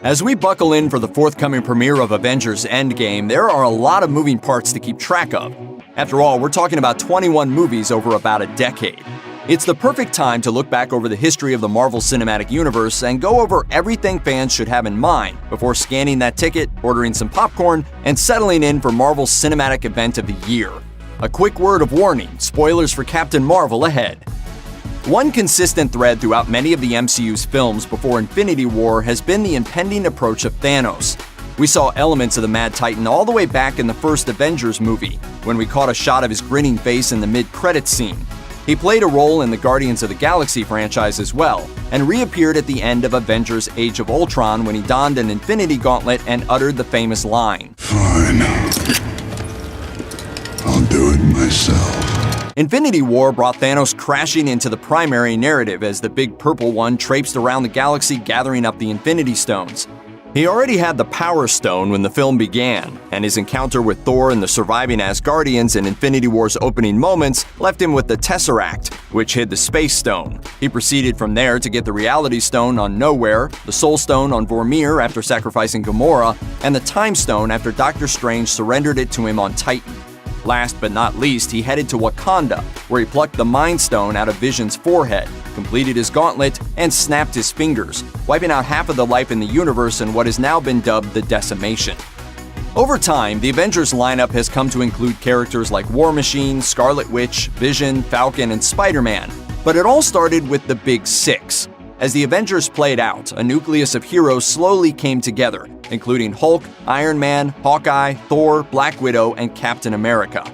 As we buckle in for the forthcoming premiere of Avengers Endgame, there are a lot of moving parts to keep track of. After all, we're talking about 21 movies over about a decade. It's the perfect time to look back over the history of the Marvel Cinematic Universe and go over everything fans should have in mind before scanning that ticket, ordering some popcorn, and settling in for Marvel's cinematic event of the year. A quick word of warning, spoilers for Captain Marvel ahead. One consistent thread throughout many of the MCU's films before Infinity War has been the impending approach of Thanos. We saw elements of the Mad Titan all the way back in the first Avengers movie, when we caught a shot of his grinning face in the mid-credits scene. He played a role in the Guardians of the Galaxy franchise as well, and reappeared at the end of Avengers Age of Ultron when he donned an Infinity Gauntlet and uttered the famous line, "Fine. I'll do it myself." Infinity War brought Thanos crashing into the primary narrative as the big purple one traipsed around the galaxy gathering up the Infinity Stones. He already had the Power Stone when the film began, and his encounter with Thor and the surviving Asgardians in Infinity War's opening moments left him with the Tesseract, which hid the Space Stone. He proceeded from there to get the Reality Stone on Nowhere, the Soul Stone on Vormir after sacrificing Gamora, and the Time Stone after Doctor Strange surrendered it to him on Titan. Last but not least, he headed to Wakanda, where he plucked the Mind Stone out of Vision's forehead, completed his gauntlet, and snapped his fingers, wiping out half of the life in the universe in what has now been dubbed the Decimation. Over time, the Avengers lineup has come to include characters like War Machine, Scarlet Witch, Vision, Falcon, and Spider-Man, but it all started with the Big Six. As the Avengers played out, a nucleus of heroes slowly came together, including Hulk, Iron Man, Hawkeye, Thor, Black Widow, and Captain America.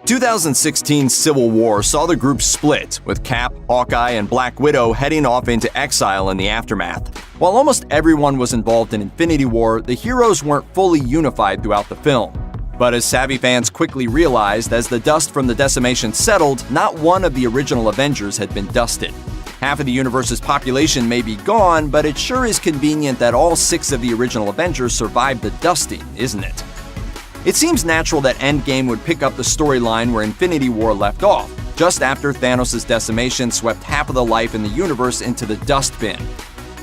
2016's Civil War saw the group split, with Cap, Hawkeye, and Black Widow heading off into exile in the aftermath. While almost everyone was involved in Infinity War, the heroes weren't fully unified throughout the film. But as savvy fans quickly realized, as the dust from the Decimation settled, not one of the original Avengers had been dusted. Half of the universe's population may be gone, but it sure is convenient that all 6 of the original Avengers survived the dusting, isn't it? It seems natural that Endgame would pick up the storyline where Infinity War left off, just after Thanos' decimation swept half of the life in the universe into the dust bin.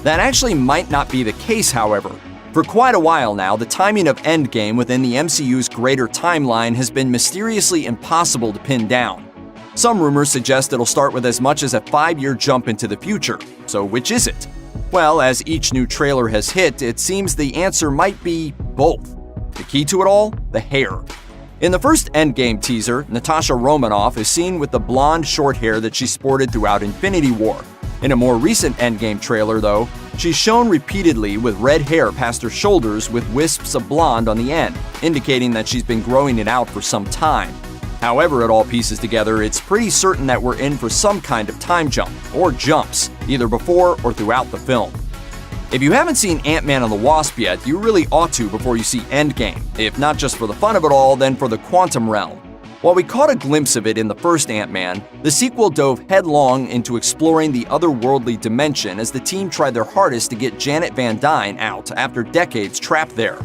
That actually might not be the case, however. For quite a while now, the timing of Endgame within the MCU's greater timeline has been mysteriously impossible to pin down. Some rumors suggest it'll start with as much as a 5-year jump into the future. So which is it? Well, as each new trailer has hit, it seems the answer might be both. The key to it all? The hair. In the first Endgame teaser, Natasha Romanoff is seen with the blonde short hair that she sported throughout Infinity War. In a more recent Endgame trailer, though, she's shown repeatedly with red hair past her shoulders with wisps of blonde on the end, indicating that she's been growing it out for some time. However it all pieces together, it's pretty certain that we're in for some kind of time jump, or jumps, either before or throughout the film. If you haven't seen Ant-Man and the Wasp yet, you really ought to before you see Endgame, if not just for the fun of it all, then for the quantum realm. While we caught a glimpse of it in the first Ant-Man, the sequel dove headlong into exploring the otherworldly dimension as the team tried their hardest to get Janet Van Dyne out after decades trapped there.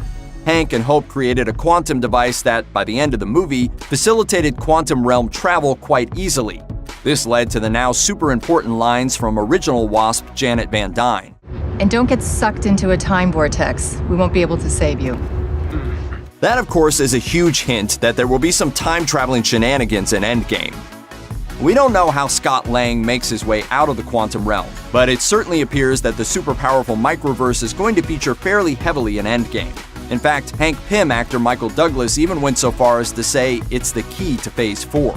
Hank and Hope created a quantum device that, by the end of the movie, facilitated quantum realm travel quite easily. This led to the now super important lines from original Wasp Janet Van Dyne. And don't get sucked into a time vortex. We won't be able to save you. That, of course, is a huge hint that there will be some time-traveling shenanigans in Endgame. We don't know how Scott Lang makes his way out of the quantum realm, but it certainly appears that the super powerful microverse is going to feature fairly heavily in Endgame. In fact, Hank Pym actor Michael Douglas even went so far as to say it's the key to Phase 4.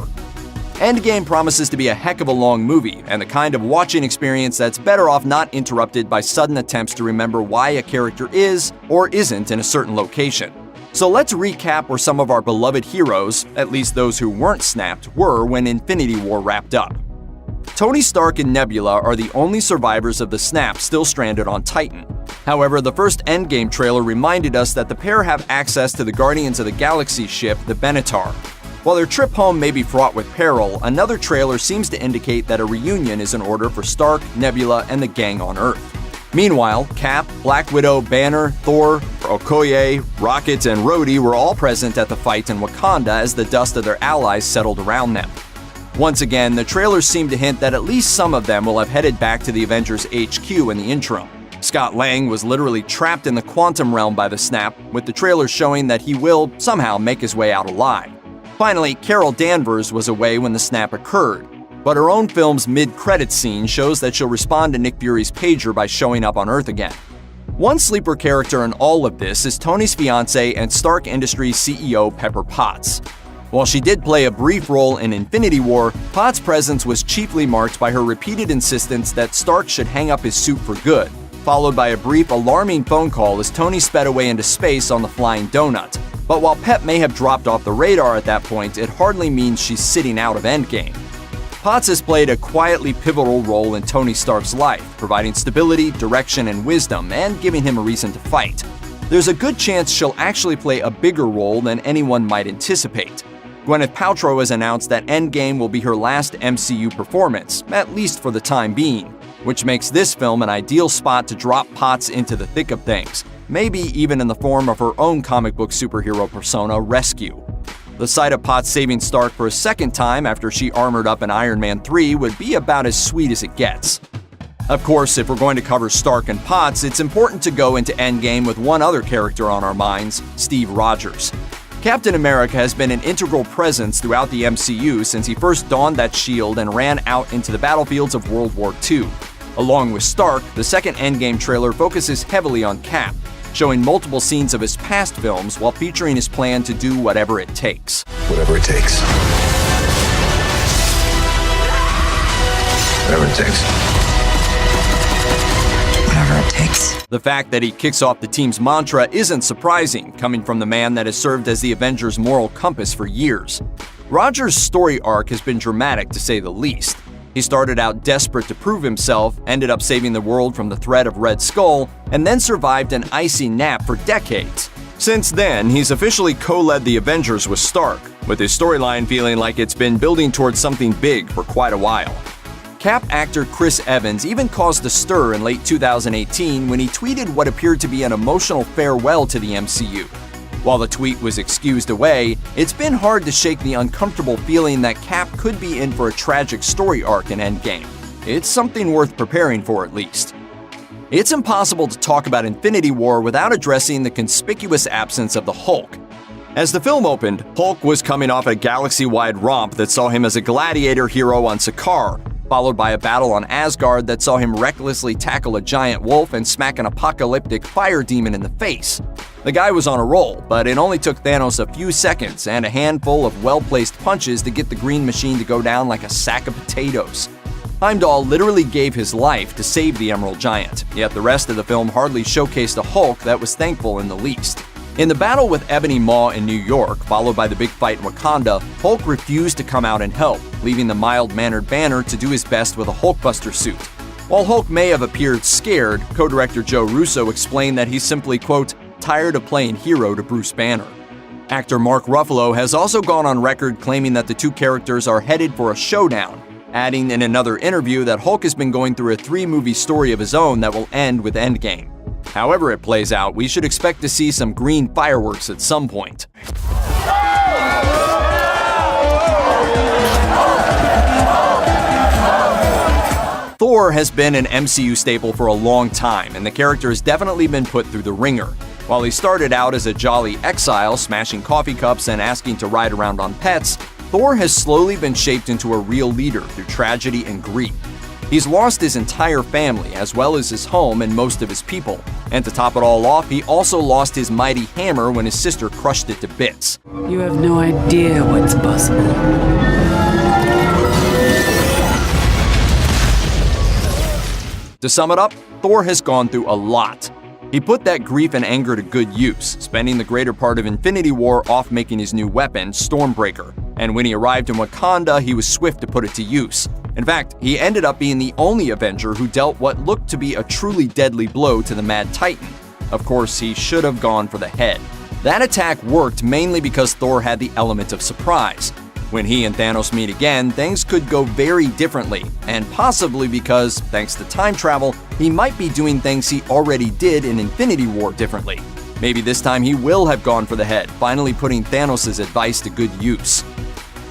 Endgame promises to be a heck of a long movie, and the kind of watching experience that's better off not interrupted by sudden attempts to remember why a character is or isn't in a certain location. So let's recap where some of our beloved heroes, at least those who weren't snapped, were when Infinity War wrapped up. Tony Stark and Nebula are the only survivors of the snap still stranded on Titan. However, the first Endgame trailer reminded us that the pair have access to the Guardians of the Galaxy ship, the Benatar. While their trip home may be fraught with peril, another trailer seems to indicate that a reunion is in order for Stark, Nebula, and the gang on Earth. Meanwhile, Cap, Black Widow, Banner, Thor, Okoye, Rocket, and Rhodey were all present at the fight in Wakanda as the dust of their allies settled around them. Once again, the trailers seem to hint that at least some of them will have headed back to the Avengers HQ in the interim. Scott Lang was literally trapped in the quantum realm by the snap, with the trailer showing that he will somehow make his way out alive. Finally, Carol Danvers was away when the snap occurred, but her own film's mid-credits scene shows that she'll respond to Nick Fury's pager by showing up on Earth again. One sleeper character in all of this is Tony's fiancée and Stark Industries CEO Pepper Potts. While she did play a brief role in Infinity War, Potts' presence was chiefly marked by her repeated insistence that Stark should hang up his suit for good, followed by a brief, alarming phone call as Tony sped away into space on the Flying Donut. But while Pep may have dropped off the radar at that point, it hardly means she's sitting out of Endgame. Potts has played a quietly pivotal role in Tony Stark's life, providing stability, direction, and wisdom, and giving him a reason to fight. There's a good chance she'll actually play a bigger role than anyone might anticipate. Gwyneth Paltrow has announced that Endgame will be her last MCU performance, at least for the time being, which makes this film an ideal spot to drop Potts into the thick of things, maybe even in the form of her own comic book superhero persona, Rescue. The sight of Potts saving Stark for a second time after she armored up in Iron Man 3 would be about as sweet as it gets. Of course, if we're going to cover Stark and Potts, it's important to go into Endgame with one other character on our minds, Steve Rogers. Captain America has been an integral presence throughout the MCU since he first donned that shield and ran out into the battlefields of World War II. Along with Stark, the second Endgame trailer focuses heavily on Cap, showing multiple scenes of his past films while featuring his plan to do whatever it takes. Whatever it takes. Whatever it takes. Whatever it takes. The fact that he kicks off the team's mantra isn't surprising, coming from the man that has served as the Avengers' moral compass for years. Rogers' story arc has been dramatic to say the least. He started out desperate to prove himself, ended up saving the world from the threat of Red Skull, and then survived an icy nap for decades. Since then, he's officially co-led the Avengers with Stark, with his storyline feeling like it's been building towards something big for quite a while. Cap actor Chris Evans even caused a stir in late 2018 when he tweeted what appeared to be an emotional farewell to the MCU. While the tweet was excused away, it's been hard to shake the uncomfortable feeling that Cap could be in for a tragic story arc in Endgame. It's something worth preparing for, at least. It's impossible to talk about Infinity War without addressing the conspicuous absence of the Hulk. As the film opened, Hulk was coming off a galaxy-wide romp that saw him as a gladiator hero on Sakaar, followed by a battle on Asgard that saw him recklessly tackle a giant wolf and smack an apocalyptic fire demon in the face. The guy was on a roll, but it only took Thanos a few seconds and a handful of well-placed punches to get the Green Machine to go down like a sack of potatoes. Heimdall literally gave his life to save the Emerald Giant, yet the rest of the film hardly showcased a Hulk that was thankful in the least. In the battle with Ebony Maw in New York, followed by the big fight in Wakanda, Hulk refused to come out and help, leaving the mild-mannered Banner to do his best with a Hulkbuster suit. While Hulk may have appeared scared, co-director Joe Russo explained that he's simply, quote, tired of playing hero to Bruce Banner. Actor Mark Ruffalo has also gone on record claiming that the two characters are headed for a showdown, adding in another interview that Hulk has been going through a 3-movie story of his own that will end with Endgame. However it plays out, we should expect to see some green fireworks at some point. Thor has been an MCU staple for a long time, and the character has definitely been put through the ringer. While he started out as a jolly exile, smashing coffee cups and asking to ride around on pets, Thor has slowly been shaped into a real leader through tragedy and grief. He's lost his entire family, as well as his home and most of his people. And to top it all off, he also lost his mighty hammer when his sister crushed it to bits. You have no idea what's possible. To sum it up, Thor has gone through a lot. He put that grief and anger to good use, spending the greater part of Infinity War off making his new weapon, Stormbreaker. And when he arrived in Wakanda, he was swift to put it to use. In fact, he ended up being the only Avenger who dealt what looked to be a truly deadly blow to the Mad Titan. Of course, he should have gone for the head. That attack worked mainly because Thor had the element of surprise. When he and Thanos meet again, things could go very differently, and possibly because, thanks to time travel, he might be doing things he already did in Infinity War differently. Maybe this time he will have gone for the head, finally putting Thanos' advice to good use.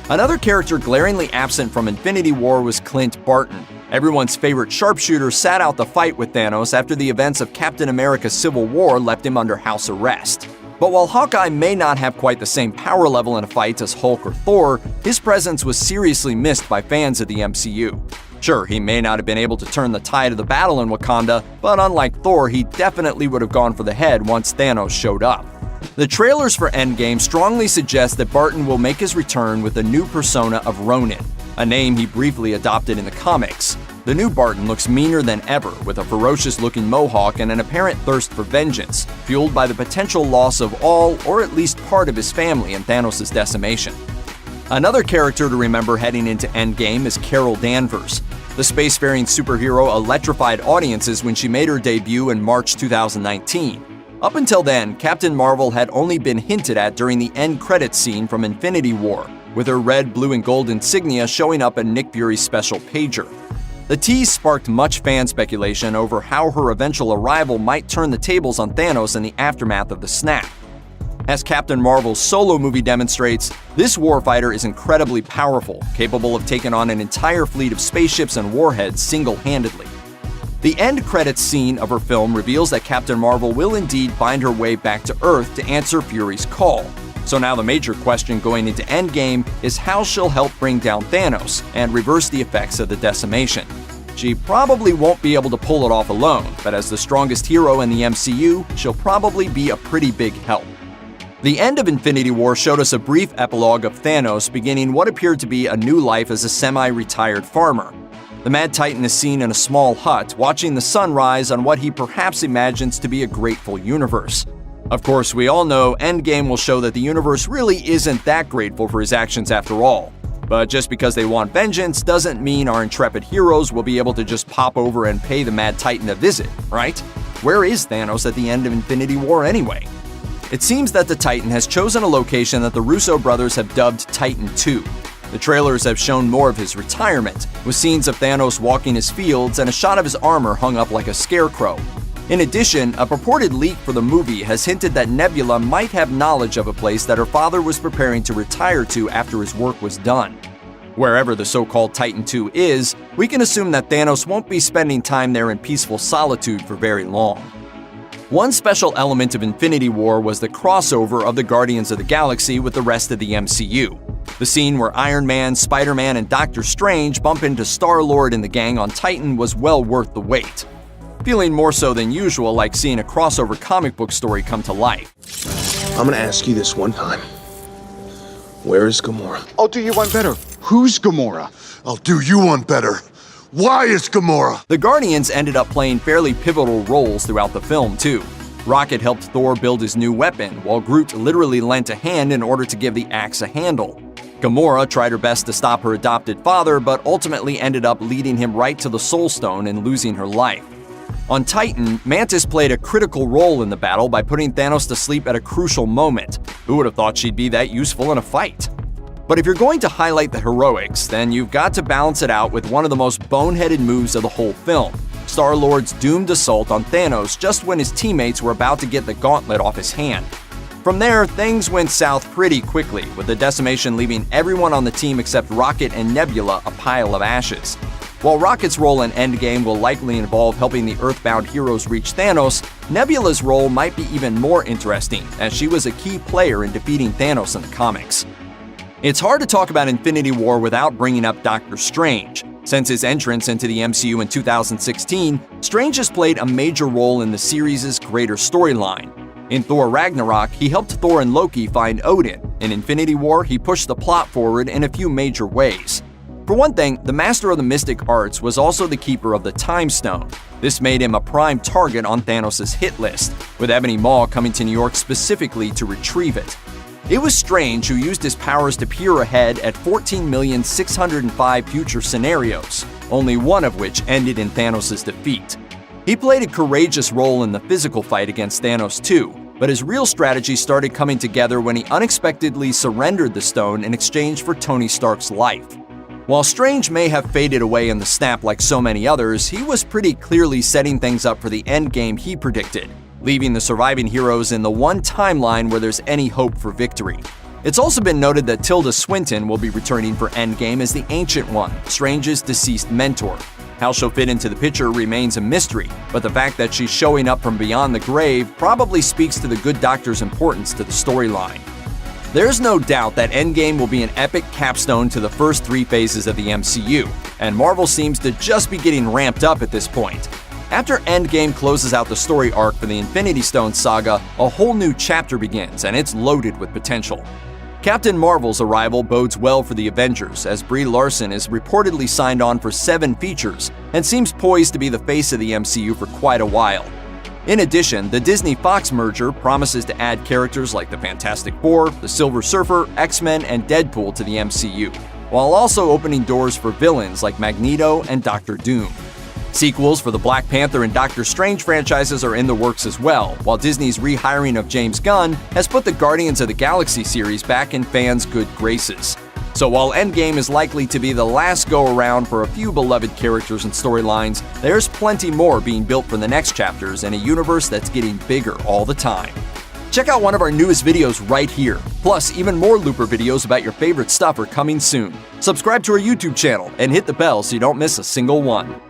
Another character glaringly absent from Infinity War was Clint Barton. Everyone's favorite sharpshooter sat out the fight with Thanos after the events of Captain America Civil War left him under house arrest. But while Hawkeye may not have quite the same power level in a fight as Hulk or Thor, his presence was seriously missed by fans of the MCU. Sure, he may not have been able to turn the tide of the battle in Wakanda, but unlike Thor, he definitely would have gone for the head once Thanos showed up. The trailers for Endgame strongly suggest that Barton will make his return with the new persona of Ronin, a name he briefly adopted in the comics. The new Barton looks meaner than ever, with a ferocious-looking mohawk and an apparent thirst for vengeance, fueled by the potential loss of all or at least part of his family in Thanos' decimation. Another character to remember heading into Endgame is Carol Danvers. The spacefaring superhero electrified audiences when she made her debut in March 2019. Up until then, Captain Marvel had only been hinted at during the end credits scene from Infinity War, with her red, blue, and gold insignia showing up in Nick Fury's special pager. The tease sparked much fan speculation over how her eventual arrival might turn the tables on Thanos in the aftermath of the snap. As Captain Marvel's solo movie demonstrates, this warfighter is incredibly powerful, capable of taking on an entire fleet of spaceships and warheads single-handedly. The end credits scene of her film reveals that Captain Marvel will indeed find her way back to Earth to answer Fury's call. So now the major question going into Endgame is how she'll help bring down Thanos and reverse the effects of the decimation. She probably won't be able to pull it off alone, but as the strongest hero in the MCU, she'll probably be a pretty big help. The end of Infinity War showed us a brief epilogue of Thanos beginning what appeared to be a new life as a semi-retired farmer. The Mad Titan is seen in a small hut, watching the sun rise on what he perhaps imagines to be a grateful universe. Of course, we all know Endgame will show that the universe really isn't that grateful for his actions after all. But just because they want vengeance doesn't mean our intrepid heroes will be able to just pop over and pay the Mad Titan a visit, right? Where is Thanos at the end of Infinity War anyway? It seems that the Titan has chosen a location that the Russo brothers have dubbed Titan 2. The trailers have shown more of his retirement, with scenes of Thanos walking his fields and a shot of his armor hung up like a scarecrow. In addition, a purported leak for the movie has hinted that Nebula might have knowledge of a place that her father was preparing to retire to after his work was done. Wherever the so-called Titan 2 is, we can assume that Thanos won't be spending time there in peaceful solitude for very long. One special element of Infinity War was the crossover of the Guardians of the Galaxy with the rest of the MCU. The scene where Iron Man, Spider-Man, and Doctor Strange bump into Star-Lord and the gang on Titan was well worth the wait. Feeling more so than usual like seeing a crossover comic book story come to life. I'm gonna ask you this one time. Where is Gamora? I'll do you one better. Who's Gamora? I'll do you one better. Why is Gamora? The Guardians ended up playing fairly pivotal roles throughout the film, too. Rocket helped Thor build his new weapon, while Groot literally lent a hand in order to give the axe a handle. Gamora tried her best to stop her adopted father, but ultimately ended up leading him right to the Soul Stone and losing her life. On Titan, Mantis played a critical role in the battle by putting Thanos to sleep at a crucial moment. Who would have thought she'd be that useful in a fight? But if you're going to highlight the heroics, then you've got to balance it out with one of the most boneheaded moves of the whole film, Star-Lord's doomed assault on Thanos just when his teammates were about to get the gauntlet off his hand. From there, things went south pretty quickly, with the decimation leaving everyone on the team except Rocket and Nebula a pile of ashes. While Rocket's role in Endgame will likely involve helping the Earthbound heroes reach Thanos, Nebula's role might be even more interesting, as she was a key player in defeating Thanos in the comics. It's hard to talk about Infinity War without bringing up Doctor Strange. Since his entrance into the MCU in 2016, Strange has played a major role in the series' greater storyline. In Thor Ragnarok, he helped Thor and Loki find Odin. In Infinity War, he pushed the plot forward in a few major ways. For one thing, the Master of the Mystic Arts was also the keeper of the Time Stone. This made him a prime target on Thanos' hit list, with Ebony Maw coming to New York specifically to retrieve it. It was Strange who used his powers to peer ahead at 14,605 future scenarios, only one of which ended in Thanos' defeat. He played a courageous role in the physical fight against Thanos too, but his real strategy started coming together when he unexpectedly surrendered the stone in exchange for Tony Stark's life. While Strange may have faded away in the snap like so many others, he was pretty clearly setting things up for the endgame he predicted, leaving the surviving heroes in the one timeline where there's any hope for victory. It's also been noted that Tilda Swinton will be returning for Endgame as the Ancient One, Strange's deceased mentor. How she'll fit into the picture remains a mystery, but the fact that she's showing up from beyond the grave probably speaks to the Good Doctor's importance to the storyline. There's no doubt that Endgame will be an epic capstone to the first 3 phases of the MCU, and Marvel seems to just be getting ramped up at this point. After Endgame closes out the story arc for the Infinity Stone saga, a whole new chapter begins, and it's loaded with potential. Captain Marvel's arrival bodes well for the Avengers, as Brie Larson is reportedly signed on for 7 features and seems poised to be the face of the MCU for quite a while. In addition, the Disney-Fox merger promises to add characters like the Fantastic Four, the Silver Surfer, X-Men, and Deadpool to the MCU, while also opening doors for villains like Magneto and Doctor Doom. Sequels for the Black Panther and Doctor Strange franchises are in the works as well, while Disney's rehiring of James Gunn has put the Guardians of the Galaxy series back in fans' good graces. So while Endgame is likely to be the last go-around for a few beloved characters and storylines, there's plenty more being built for the next chapters in a universe that's getting bigger all the time. Check out one of our newest videos right here. Plus, even more Looper videos about your favorite stuff are coming soon. Subscribe to our YouTube channel and hit the bell so you don't miss a single one.